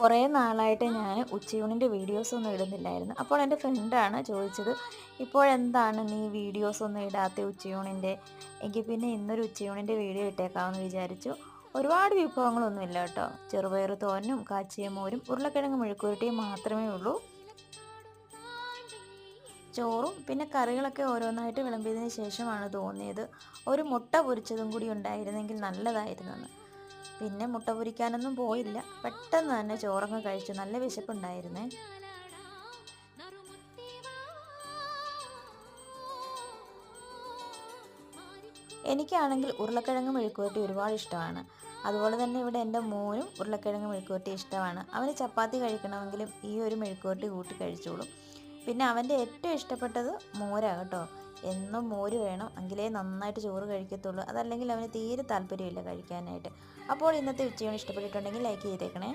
കുറേ നാളായിട്ട് ഞാൻ ഉച്ചയൂണിൻ്റെ വീഡിയോസൊന്നും ഇടുന്നില്ലായിരുന്നു. അപ്പോൾ എൻ്റെ ഫ്രണ്ടാണ് ചോദിച്ചത്, ഇപ്പോഴെന്താണ് നീ വീഡിയോസൊന്നും ഇടാത്ത ഉച്ചയൂണിൻ്റെ? എങ്കിൽ പിന്നെ ഇന്നൊരു ഉച്ചയൂണിൻ്റെ വീഡിയോ ഇട്ടേക്കാമെന്ന് വിചാരിച്ചു. ഒരുപാട് വിഭവങ്ങളൊന്നുമില്ല കേട്ടോ. ചെറുപയർ തോരനും കാച്ചിയ മോരും ഉരുളക്കിഴങ്ങ് മെഴുക്കുവരട്ടിയും മാത്രമേ ഉള്ളൂ. ചോറും പിന്നെ കറികളൊക്കെ ഓരോന്നായിട്ട് വിളമ്പിയതിന് ശേഷമാണ് തോന്നിയത് ഒരു മുട്ട പൊരിച്ചതും കൂടി ഉണ്ടായിരുന്നെങ്കിൽ നല്ലതായിരുന്നെന്ന്. പിന്നെ മുട്ട പൊരിക്കാനൊന്നും പോയില്ല. പെട്ടെന്ന് തന്നെ ചോറങ്ങ് കഴിച്ചു. നല്ല വിശപ്പുണ്ടായിരുന്നേ. എനിക്കാണെങ്കിൽ ഉരുളക്കിഴങ്ങ് മെഴുക്കുവരട്ടി ഒരുപാട് ഇഷ്ടമാണ്. അതുപോലെ തന്നെ ഇവിടെ എൻ്റെ മോനും ഉരുളക്കിഴങ്ങ് മെഴുക്കുവരട്ടി ഇഷ്ടമാണ്. അവന് ചപ്പാത്തി കഴിക്കണമെങ്കിലും ഈ ഒരു മെഴുക്കുവരട്ടി കൂട്ടി കഴിച്ചോളും. പിന്നെ അവൻ്റെ ഏറ്റവും ഇഷ്ടപ്പെട്ടത് മോരാണ് കേട്ടോ. എന്നും മോര് വേണം, എങ്കിലേ നന്നായിട്ട് ചോറ് കഴിക്കത്തുള്ളൂ. അതല്ലെങ്കിൽ അവന് തീരെ താല്പര്യമില്ല കഴിക്കാനായിട്ട്. അപ്പോൾ ഇന്നത്തെ ഉച്ചയൂണ് ഇഷ്ടപ്പെട്ടിട്ടുണ്ടെങ്കിൽ ലൈക്ക് ചെയ്തേക്കണേ.